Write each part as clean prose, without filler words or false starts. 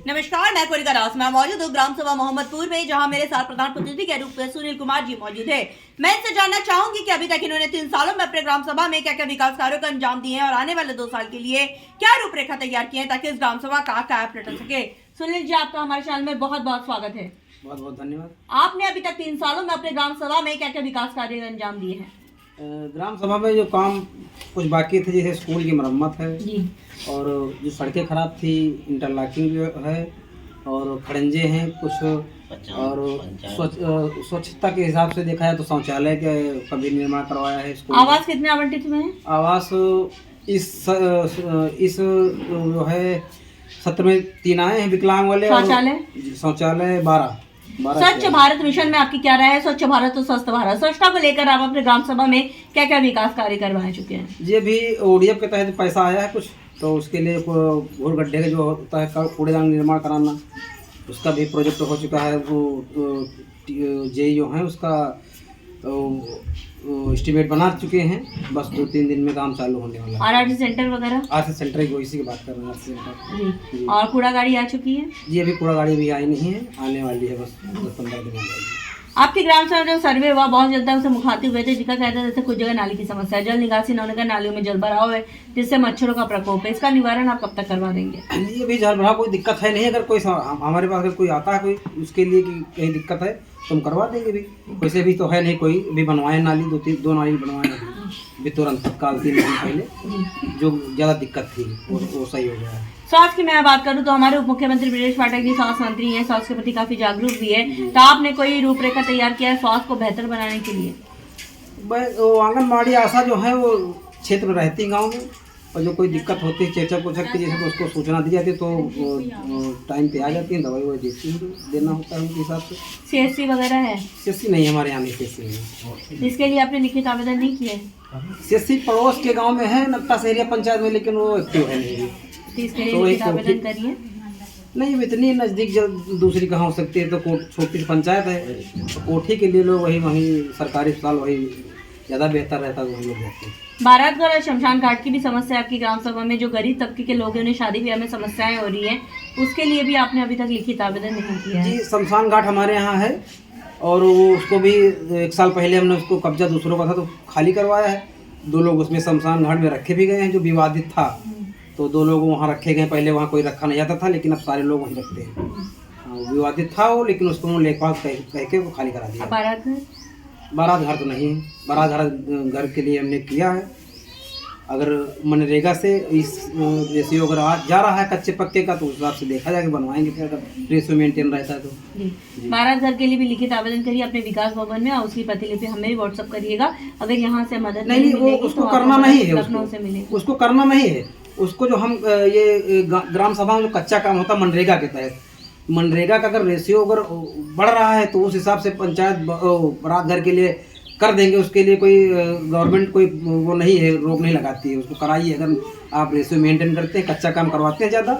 नमस्कार, मैं कोरिका दास। मैं मौजूद हूँ ग्राम सभा मोहम्मदपुर में, जहां मेरे साथ प्रधान प्रतिनिधि के रूप में सुनील कुमार जी मौजूद है। मैं इनसे जानना चाहूंगी कि अभी तक इन्होंने 3 सालों में अपने ग्राम सभा में क्या क्या विकास कार्यों का अंजाम दिए हैं और आने वाले 2 साल के लिए क्या रूपरेखा तैयार की है ताकि इस ग्राम सभा का काया पलट सके। सुनील जी, आपका हमारे चैनल में बहुत बहुत स्वागत है। बहुत बहुत धन्यवाद। आपने अभी तक 3 सालों में अपने ग्राम सभा में क्या क्या विकास कार्य का अंजाम दिए हैं? ग्राम सभा में जो काम कुछ बाकी थे, जैसे स्कूल की मरम्मत है जी, और जो सड़कें खराब थी, इंटरलॉकिंग जो है, और खड़ंजे हैं कुछ, और स्वच्छता के हिसाब से देखा जाए तो शौचालय के कभी निर्माण करवाया है। स्कूल आवास कितने आवंटित हुए हैं? आवास इस जो है सत्र में 3 आए हैं विकलांग वाले। शौचालय 12। स्वच्छ भारत मिशन में आपकी क्या राय है? स्वच्छ भारत और स्वस्थ भारत, स्वच्छता को लेकर आप अपने ग्राम सभा में क्या क्या विकास कार्य करवा चुके हैं? ये भी ODF के तहत पैसा आया है कुछ, तो उसके लिए घोर गड्ढे का जो होता है कूड़ेदान निर्माण कराना, उसका भी प्रोजेक्ट हो चुका है। वो जेई जो है उसका एस्टिमेट बना चुके हैं, बस 2-3 दिन में काम चालू होने वाला है। RRT सेंटर वगैरह? RRT सेंटर की इसी की बात कर रहे हैं। सेंटर जी। और कूड़ा गाड़ी आ चुकी है? जी, अभी कूड़ा गाड़ी भी आई नहीं है, आने वाली है, बस 10-15 दिन में आएगी। आपके ग्राम सभा जो सर्वे हुआ, बहुत जनता उसे मुखातिब हुए थे, जिसका कहते हैं जैसे कुछ जगह नाली की समस्या है, जल निकासी न होने का, नालियों में जल भराव है, जिससे मच्छरों का प्रकोप है। इसका निवारण आप कब तक करवा देंगे? ये भी जल भराव कोई दिक्कत है नहीं। अगर कोई हमारे पास अगर कोई आता है कोई उसके लिए कि कहीं दिक्कत है तो हम करवा देंगे भी। वैसे भी तो है नहीं, कोई भी बनवाए नाली, 2 नाली बनवाए भी तुरंत तत्काल 3 दिन पहले। जो ज़्यादा दिक्कत थी वो सही हो गया है। स्वास्थ्य की मैं बात करूं तो हमारे उप मुख्यमंत्री ब्रजेश पाठक जी स्वास्थ्य मंत्री हैं, स्वास्थ्य के प्रति काफी जागरूक भी है, तो आपने कोई रूपरेखा तैयार किया है स्वास्थ्य को बेहतर बनाने के लिए? आंगनबाड़ी आशा जो है वो क्षेत्र में रहती है गाँव में, और जो कोई दिक्कत होती है चेचक उचक की जैसे, तो उसको सूचना दी जाती है, तो टाइम पे आ जाती है, दवाई वही देती है, देना होता है उनके हिसाब से। CSC वगैरह है? CSC नहीं, हमारे यहाँ CSC नहीं। इसके लिए आपने लिखित आवेदन नहीं किया है? CSC पड़ोस के गाँव में है, नक्का सहरिया पंचायत में, लेकिन वो एक्टिव है नहीं। तो इसके लिए लिखित आवेदन करिए। नहीं, इतनी नज़दीक जब दूसरी कहाँ हो सकती है, तो छोटी पंचायत है, तो कोठी के लिए लोग वही सरकारी अस्पताल वही ज़्यादा बेहतर रहता है, वही लोग जाते हैं। बारातगढ़ और शमशान घाट की भी समस्या आपकी ग्राम सभा में, जो गरीब तबके के लोग हैं उन्हें शादी ब्याह में समस्याएं हो रही हैं, उसके लिए भी आपने अभी तक लिखित आवेदन नहीं किया है? जी, शमशान घाट हमारे यहाँ है, और वो उसको भी 1 साल पहले हमने उसको कब्जा दूसरों का था तो खाली करवाया है। 2 लोग उसमें शमशान घाट में रखे भी गए हैं, जो विवादित था, तो 2 लोग वहाँ रखे गए। पहले वहाँ कोई रखा नहीं जाता था, लेकिन अब सारे लोग वहीं रखते हैं। विवादित था वो, लेकिन उसको लेखपाल कह के वो खाली करा दिया। बारात घर तो नहीं है, बारात घर के लिए हमने किया है। अगर मनरेगा से इस रेशियो अगर आज जा रहा है कच्चे पक्के का, तो उस हिसाब से देखा जाएगा, बनवाएंगे फिर अगर रेशियो मेंटेन रहता है तो। जी। बारात घर के लिए भी लिखित आवेदन करिए अपने विकास भवन में, और उसकी प्रतिलिपि हमें भी व्हाट्सअप करिएगा। अगर यहाँ से मदद नहीं, वो उसको करना नहीं है, लखनऊ से मिले, उसको करना नहीं है। उसको जो हम ये ग्राम सभा में जो कच्चा काम होता है मनरेगा के तहत, मनरेगा का अगर रेशियो अगर बढ़ रहा है तो उस हिसाब से पंचायत बारात घर के लिए कर देंगे। उसके लिए कोई गवर्नमेंट कोई वो नहीं है, रोक नहीं लगाती है, उसको कराइए। अगर आप रेशियो मेंटेन करते हैं, कच्चा काम करवाते हैं ज़्यादा,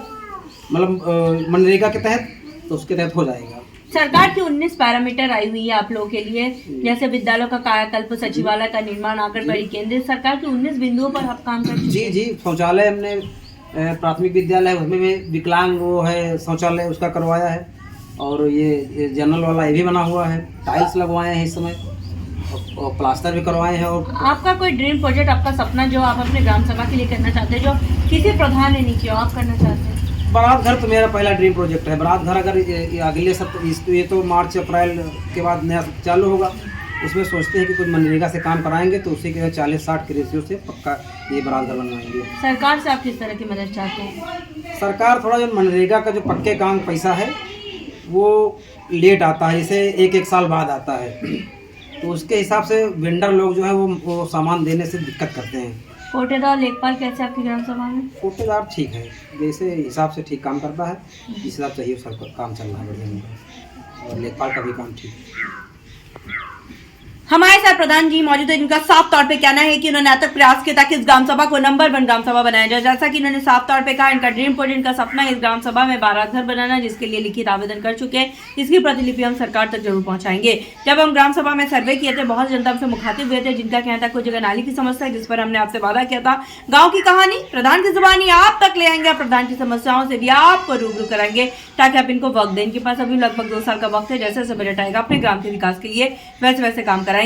मतलब मनरेगा के तहत, तो उसके तहत हो जाएगा। सरकार की 19 पैरामीटर आई हुई है आप लोगों के लिए, जैसे विद्यालयों का कायाकल्प, सचिवालय का निर्माण, आंगनबाड़ी केंद्र, सरकार की 19 बिंदुओं पर आप काम करते हैं? जी, शौचालय हमने प्राथमिक विद्यालय उसमें विकलांग वो है शौचालय, उसका करवाया है, और ये जनरल वाला ये भी बना हुआ है, टाइल्स लगवाए हैं इस समय, और प्लास्टर भी करवाए हैं। और आपका कोई ड्रीम प्रोजेक्ट, आपका सपना जो आप अपने ग्राम सभा के लिए करना चाहते हैं, जो किसी प्रधान ने नहीं किया, आप करना चाहते हैं? बारात घर तो मेरा पहला ड्रीम प्रोजेक्ट है। बारात घर अगर अगले सप्ताह, ये तो मार्च अप्रैल के बाद नया चालू होगा, उसमें सोचते हैं कि कुछ मनरेगा से काम कराएंगे, तो उसी के 40-60 के रेशियो से पक्का ये बारात घर बनवाएंगे। सरकार से आप किस तरह की मदद चाहते हैं? सरकार थोड़ा जो मनरेगा का जो पक्के काम पैसा है वो लेट आता है, जैसे 1-1 साल बाद आता है, तो उसके हिसाब से वेंडर लोग जो है वो सामान देने से दिक्कत करते हैं। कोटेदार लेखपाल कैसे आपकी ग्राम सभा में? कोटेदार ठीक है, जैसे हिसाब से ठीक काम करता है, जिस हिसाब से ही उसका काम चल रहा है बढ़िया, और लेखपाल का भी काम ठीक है। हमारे साथ प्रधान जी मौजूद है, जिनका साफ तौर पे कहना है कि उन्होंने अथक प्रयास किया ताकि इस ग्राम सभा को नंबर 1 ग्राम सभा बनाया जाए। जैसा कि इन्होंने साफ तौर पे कहा, इनका ड्रीम प्रोजेक्ट का सपना है इस ग्राम सभा में बारात घर बनाना, जिसके लिए लिखित आवेदन कर चुके हैं। इसकी प्रतिलिपि हम सरकार तक जरूर पहुंचाएंगे। जब हम ग्राम सभा में सर्वे किए थे, बहुत जनता हमसे मुखातिब हुए थे, जिनका कहना था कुछ जगह नाली की समस्या है, जिस पर हमने आपसे वादा किया था गाँव की कहानी प्रधान की जुबानी आप तक ले आएंगे, प्रधान की समस्याओं से भी आपको रूबरू कराएंगे ताकि आप इनको वक्त दें। इनके पास अभी लगभग 2 साल का वक्त है। जैसे जैसे बजट आएगा अपने ग्राम के विकास के लिए वैसे वैसे काम कराएंगे।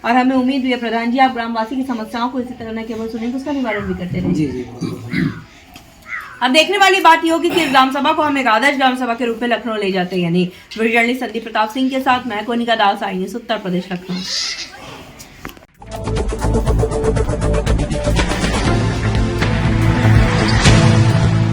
और हमें उम्मीद भी है प्रधान जी आप ग्रामवासी की समस्याओं को इसी तरह न केवल सुनेंगे, उसका निवारण भी करते रहेंगे। जी जी। अब देखने वाली बात ये होगी कि इस ग्राम सभा को हम एक आदर्श ग्राम सभा के रूप में लखनऊ ले जाते हैं या नहीं। वीडियो जर्नलिस्ट संदीप प्रताप सिंह के साथ मैं कोनिका दास, आई न्यूज़ उत्तर प्रदेश, लखनऊ।